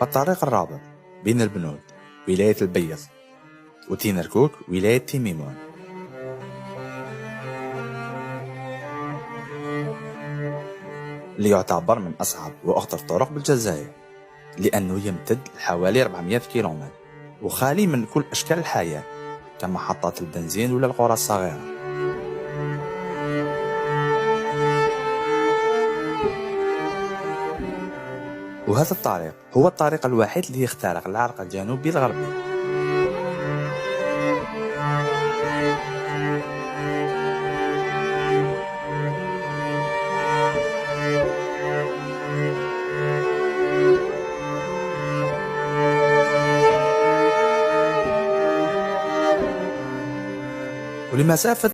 الطريق الرابط بين البنود ولاية البيض وتينركوك ولاية تيميمون. اللي يعتبر من أصعب وأخطر الطرق بالجزائر لأنه يمتد لحوالي 400 كيلومتر وخالي من كل أشكال الحياة كمحطات البنزين ولا القرى الصغيرة. وهذا الطريق هو الطريق الوحيد اللي يخترق العرق الجنوبي الغربي. ولمسافة